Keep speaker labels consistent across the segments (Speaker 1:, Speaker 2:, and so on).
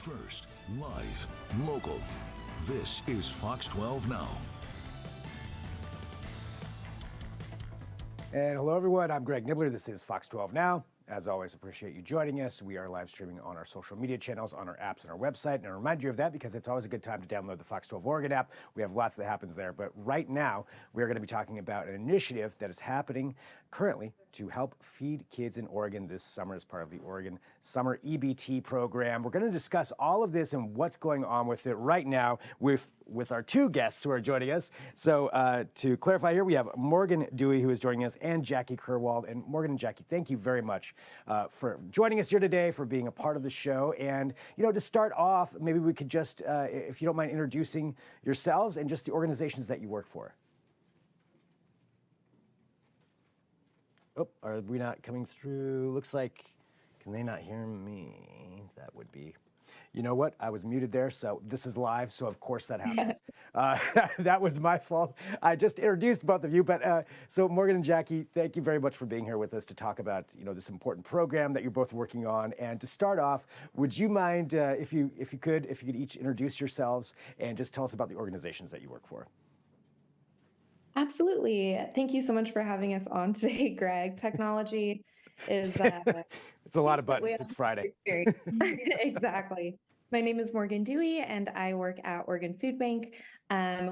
Speaker 1: First, live, local. This is Fox 12 Now.
Speaker 2: And hello, everyone. I'm Greg Nibbler. This is Fox 12 Now. As always, appreciate you joining us. We are live streaming on our social media channels, on our apps, and our website. And I remind you of that because it's always a good time to download the Fox 12 Oregon app. We have lots that happens there. But right now, we are going to be talking about an initiative that is happening currently to help feed kids in Oregon this summer as part of the Oregon Summer EBT program. We're going to discuss all of this and what's going on with it right now with our two guests who are joining us. So to clarify here, we have Morgan Dewey, who is joining us, and Jacki Kehrwald. And Morgan and Jacki, thank you very much for joining us here today, for being a part of the show. And, you know, to start off, maybe we could just, if you don't mind, introducing yourselves and just the organizations that you work for. Oh, are we not coming through? Looks like, can they not hear me? That would be, you know what? I was muted there, so this is live, so of course that happens. That was my fault. I just introduced both of you, but so Morgan and Jacki, thank you very much for being here with us to talk about, you know, this important program that you're both working on. And to start off, would you mind if you could each introduce yourselves and just tell us about the organizations that you work for?
Speaker 3: Absolutely. Thank you so much for having us on today, Greg. Technology is
Speaker 2: it's a lot of buttons. It's Friday.
Speaker 3: Exactly. My name is Morgan Dewey, and I work at Oregon Food Bank.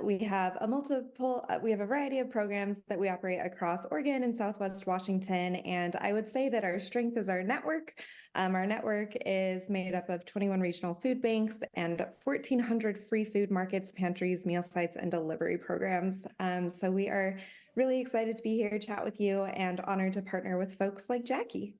Speaker 3: We have a variety of programs that we operate across Oregon and Southwest Washington. And I would say that our strength is our network. Our network is made up of 21 regional food banks and 1,400 free food markets, pantries, meal sites, and delivery programs. So we are really excited to be here, chat with you, and honored to partner with folks like Jacki.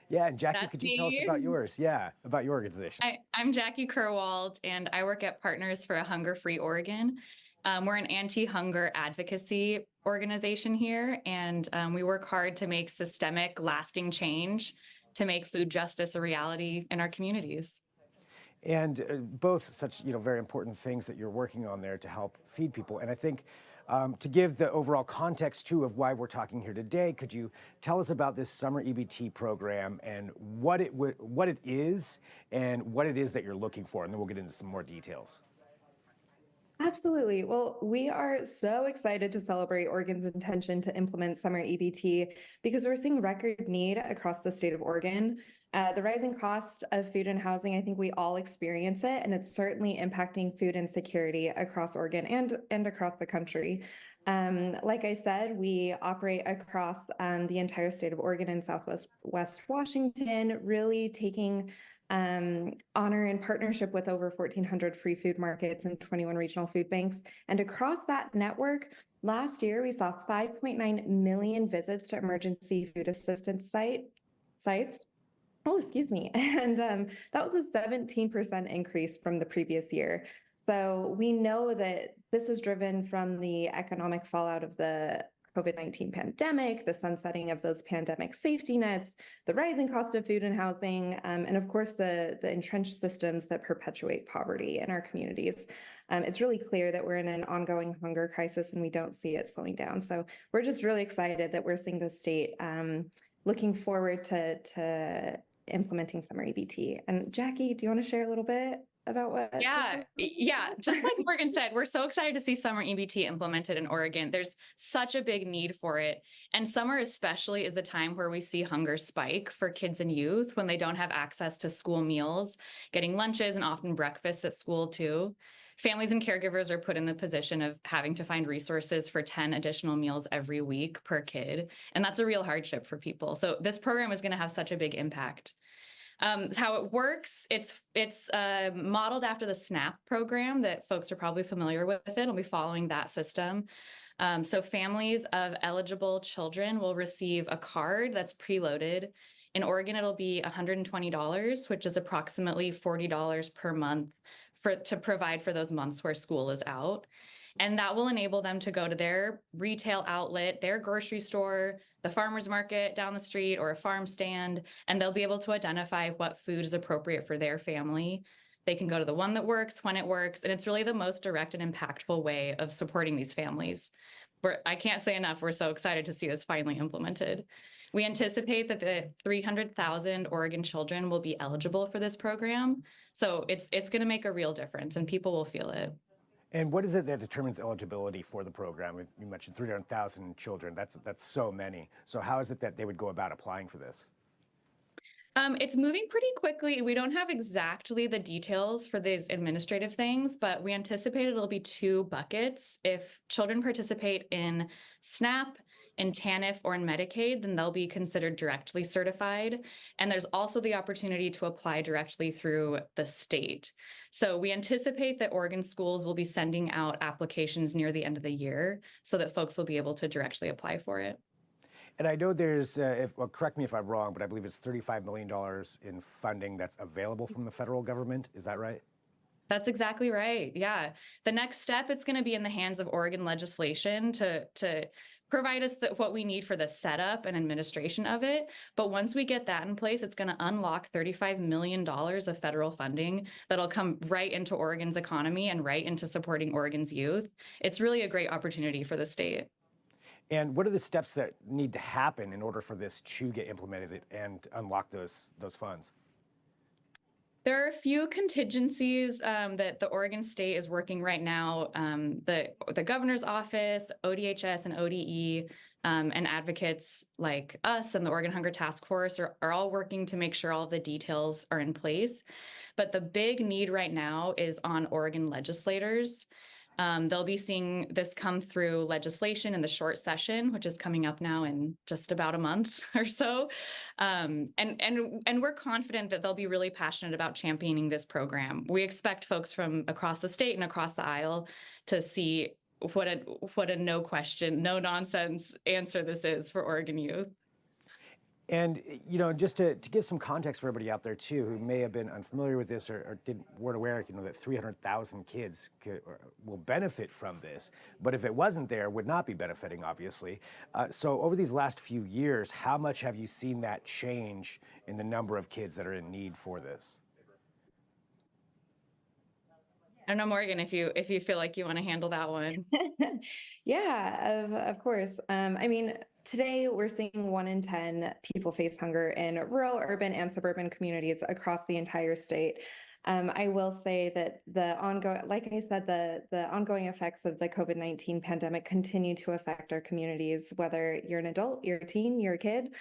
Speaker 2: Yeah, and Jacki, could you tell us about yours? Yeah, about your organization.
Speaker 4: I'm Jacki Kehrwald, and I work at Partners for a Hunger-Free Oregon. We're an anti-hunger advocacy organization here, and we work hard to make systemic, lasting change to make food justice a reality in our communities.
Speaker 2: And both such, you know, very important things that you're working on there to help feed people. And I think to give the overall context, too, of why we're talking here today, could you tell us about this Summer EBT program and what it is and what it is that you're looking for? And then we'll get into some more details.
Speaker 3: Absolutely. Well, we are so excited to celebrate Oregon's intention to implement Summer EBT because we're seeing record need across the state of Oregon. The rising cost of food and housing, I think we all experience it, and it's certainly impacting food insecurity across Oregon and across the country. Like I said, we operate across the entire state of Oregon and Southwest Washington, really taking honor in partnership with over 1,400 free food markets and 21 regional food banks. And across that network, last year, we saw 5.9 million visits to emergency food assistance sites. Oh, excuse me. And that was a 17% increase from the previous year. So we know that this is driven from the economic fallout of the COVID-19 pandemic, the sunsetting of those pandemic safety nets, the rising cost of food and housing, and of course, the entrenched systems that perpetuate poverty in our communities. It's really clear that we're in an ongoing hunger crisis and we don't see it slowing down. So we're just really excited that we're seeing the state looking forward to implementing Summer EBT. And Jacki, do you want to share a little bit about what?
Speaker 4: Yeah. Just like Morgan said, we're so excited to see Summer EBT implemented in Oregon. There's such a big need for it. And summer especially is the time where we see hunger spike for kids and youth when they don't have access to school meals, getting lunches and often breakfasts at school too. Families and caregivers are put in the position of having to find resources for 10 additional meals every week per kid. And that's a real hardship for people. So this program is going to have such a big impact. How it works, it's modeled after the SNAP program that folks are probably familiar with. It'll be following that system. So families of eligible children will receive a card that's preloaded. In Oregon, it'll be $120, which is approximately $40 per month to provide for those months where school is out. And that will enable them to go to their retail outlet, their grocery store, the farmer's market down the street, or a farm stand, and they'll be able to identify what food is appropriate for their family. They can go to the one that works when it works, and it's really the most direct and impactful way of supporting these families. I can't say enough. We're so excited to see this finally implemented. We anticipate that the 300,000 Oregon children will be eligible for this program. So it's going to make a real difference and people will feel it.
Speaker 2: And what is it that determines eligibility for the program? You mentioned 300,000 children. That's so many. So how is it that they would go about applying for this?
Speaker 4: It's moving pretty quickly. We don't have exactly the details for these administrative things, but we anticipate it'll be 2 buckets. If children participate in SNAP, in TANF, or in Medicaid, then they'll be considered directly certified. And there's also the opportunity to apply directly through the state. So we anticipate that Oregon schools will be sending out applications near the end of the year so that folks will be able to directly apply for it.
Speaker 2: And I know there's, well, correct me if I'm wrong, but I believe it's $35 million in funding that's available from the federal government. Is that right?
Speaker 4: That's exactly right. Yeah. The next step, it's going to be in the hands of Oregon legislation to provide us what we need for the setup and administration of it. But once we get that in place, it's going to unlock $35 million of federal funding that'll come right into Oregon's economy and right into supporting Oregon's youth. It's really a great opportunity for the state.
Speaker 2: And what are the steps that need to happen in order for this to get implemented and unlock those funds?
Speaker 4: There are a few contingencies that the Oregon state is working right now. The governor's office, ODHS and ODE, and advocates like us and the Oregon Hunger Task Force are all working to make sure all of the details are in place. But the big need right now is on Oregon legislators. They'll be seeing this come through legislation in the short session, which is coming up now in just about a month or so. And we're confident that they'll be really passionate about championing this program. We expect folks from across the state and across the aisle to see what a no question, no nonsense answer this is for Oregon youth.
Speaker 2: And, just to give some context for everybody out there, too, who may have been unfamiliar with this or weren't aware, that 300,000 kids will benefit from this. But if it wasn't there, would not be benefiting, obviously. So over these last few years, how much have you seen that change in the number of kids that are in need for this?
Speaker 4: I don't know, Morgan, if you feel like you want to handle that one.
Speaker 3: Yeah, of course. I mean, today we're seeing 1 in 10 people face hunger in rural, urban, and suburban communities across the entire state. I will say that the ongoing effects of the COVID-19 pandemic continue to affect our communities, whether you're an adult, you're a teen, you're a kid.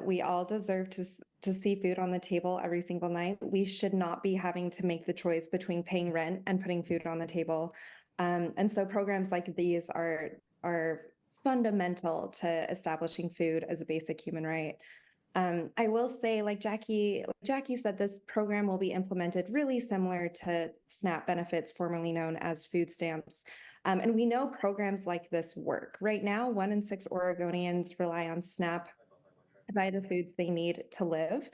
Speaker 3: We all deserve to see food on the table every single night. We should not be having to make the choice between paying rent and putting food on the table. And so programs like these are fundamental to establishing food as a basic human right. I will say, like Jacki said, this program will be implemented really similar to SNAP benefits, formerly known as food stamps. And we know programs like this work. Right now, 1 in 6 Oregonians rely on SNAP to buy the foods they need to live.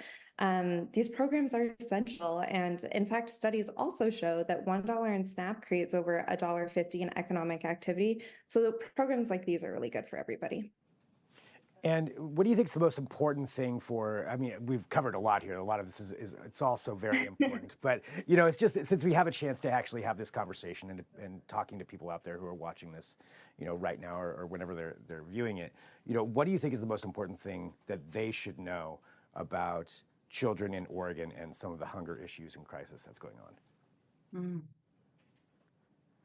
Speaker 3: These programs are essential. And in fact, studies also show that $1 in SNAP creates over $1.50 in economic activity. So programs like these are really good for everybody.
Speaker 2: And what do you think is the most important thing we've covered a lot here. A lot of this it's also very important, but it's just, since we have a chance to actually have this conversation and talking to people out there who are watching this, right now or whenever they're viewing it, what do you think is the most important thing that they should know about children in Oregon and some of the hunger issues and crisis that's going on?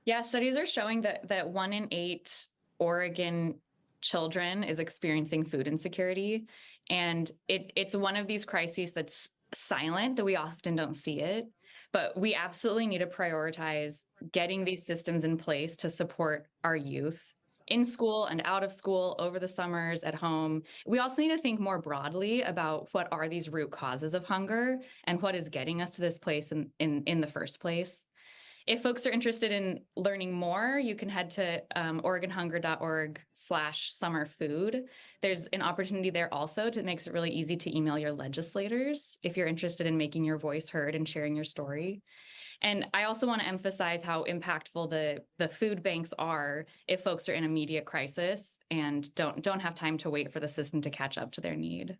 Speaker 4: Yeah, studies are showing that 1 in 8 Oregon children is experiencing food insecurity. And it's one of these crises that's silent, that we often don't see it. But we absolutely need to prioritize getting these systems in place to support our youth in school and out of school, over the summers, at home. We also need to think more broadly about what are these root causes of hunger and what is getting us to this place in the first place. If folks are interested in learning more, you can head to oregonhunger.org/summerfood. There's an opportunity there also to makes it really easy to email your legislators if you're interested in making your voice heard and sharing your story. And I also want to emphasize how impactful the food banks are if folks are in immediate crisis and don't have time to wait for the system to catch up to their need.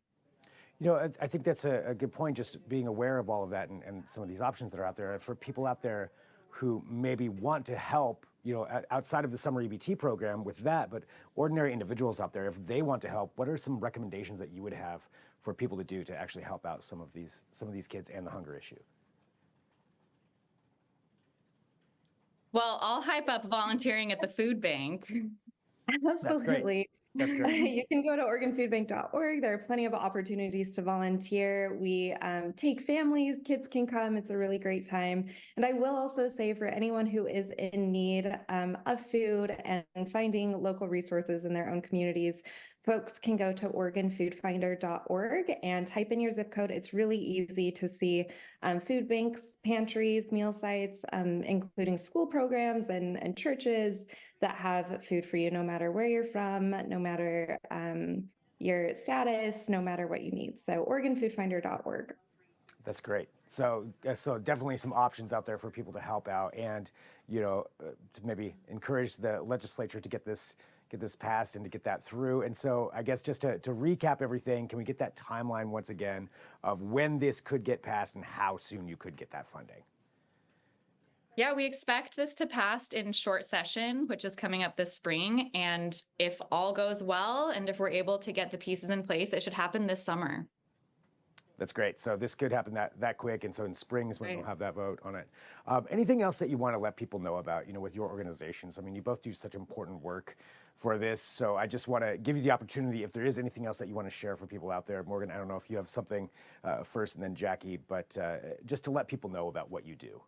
Speaker 2: I think that's a good point, just being aware of all of that and some of these options that are out there for people out there who maybe want to help outside of the Summer EBT program with that, but ordinary individuals out there, if they want to help, what are some recommendations that you would have for people to do to actually help out some of these kids and the hunger issue?
Speaker 4: Well, I'll hype up volunteering at the food bank.
Speaker 3: Absolutely.
Speaker 2: That's great.
Speaker 3: You can go to OregonFoodBank.org. There are plenty of opportunities to volunteer. We take families, kids can come. It's a really great time. And I will also say for anyone who is in need of food and finding local resources in their own communities, folks can go to OregonFoodFinder.org and type in your zip code. It's really easy to see food banks, pantries, meal sites, including school programs and churches that have food for you no matter where you're from, no matter your status, no matter what you need. So OregonFoodFinder.org.
Speaker 2: That's great. So definitely some options out there for people to help out and, to maybe encourage the legislature to get this passed and to get that through. And so I guess just to recap everything, can we get that timeline once again of when this could get passed and how soon you could get that funding?
Speaker 4: Yeah, we expect this to pass in short session, which is coming up this spring. And if all goes well, and if we're able to get the pieces in place, it should happen this summer.
Speaker 2: That's great. So this could happen that quick. And so in spring is when we'll have that vote on it. Anything else that you want to let people know about, with your organizations? I mean, you both do such important work for this. So I just want to give you the opportunity, if there is anything else that you want to share for people out there. Morgan, I don't know if you have something first and then Jackie, but just to let people know about what you do.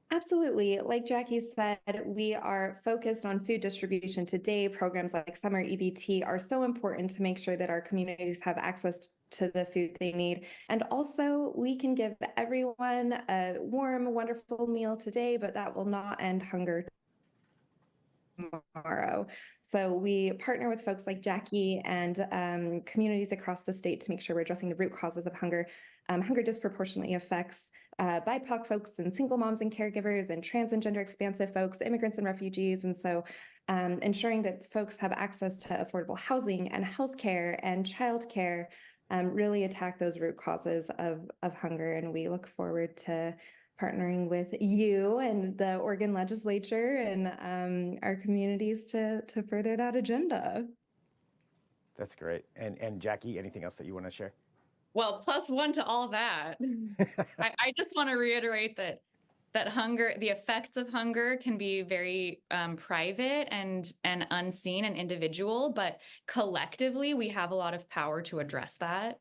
Speaker 3: Absolutely. Like Jackie said, we are focused on food distribution today. Programs like Summer EBT are so important to make sure that our communities have access to the food they need. And also, we can give everyone a warm, wonderful meal today, but that will not end hunger tomorrow. So we partner with folks like Jackie and communities across the state to make sure we're addressing the root causes of hunger. Hunger disproportionately affects BIPOC folks and single moms and caregivers and trans and gender expansive folks, immigrants and refugees. And so ensuring that folks have access to affordable housing and healthcare and childcare really attack those root causes of hunger. And we look forward to partnering with you and the Oregon legislature and our communities to further that agenda.
Speaker 2: That's great. And Jackie, anything else that you want to share?
Speaker 4: Well, +1 to all that. I just want to reiterate that hunger, the effects of hunger can be very private and unseen and individual, but collectively we have a lot of power to address that.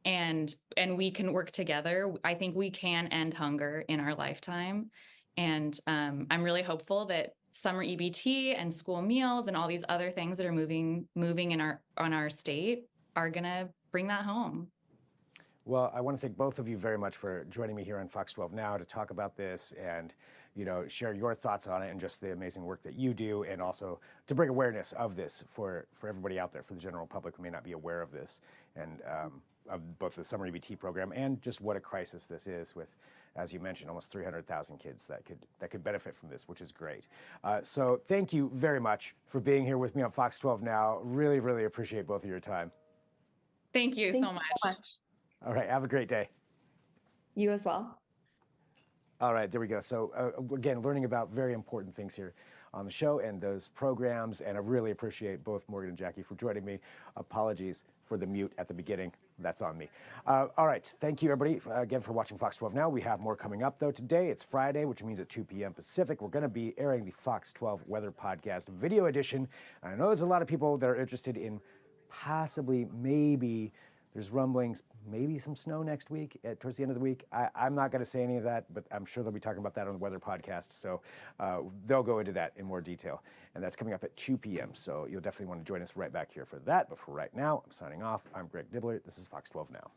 Speaker 4: And we can work together. I think we can end hunger in our lifetime. And I'm really hopeful that Summer EBT and school meals and all these other things that are moving on our state are gonna bring that home.
Speaker 2: Well, I want to thank both of you very much for joining me here on Fox 12 Now to talk about this and, share your thoughts on it and just the amazing work that you do, and also to bring awareness of this for everybody out there, for the general public who may not be aware of this, and of both the Summer EBT program and just what a crisis this is with, as you mentioned, almost 300,000 kids that could benefit from this, which is great. So thank you very much for being here with me on Fox 12 Now. Really, really appreciate both of your time.
Speaker 4: Thank you so much.
Speaker 2: All right, have a great day.
Speaker 3: You as well.
Speaker 2: All right, there we go. So again, learning about very important things here on the show and those programs, and I really appreciate both Morgan and Jackie for joining me. Apologies for the mute at the beginning. That's on me. All right, thank you everybody again for watching Fox 12 Now. We have more coming up though today. It's Friday, which means at 2 p.m. Pacific, we're gonna be airing the Fox 12 Weather Podcast video edition. And I know there's a lot of people that are interested in possibly, maybe, there's rumblings, maybe some snow next week, towards the end of the week. I'm not going to say any of that, but I'm sure they'll be talking about that on the weather podcast. So they'll go into that in more detail. And that's coming up at 2 p.m. So you'll definitely want to join us right back here for that. But for right now, I'm signing off. I'm Greg Nibbler. This is Fox 12 Now.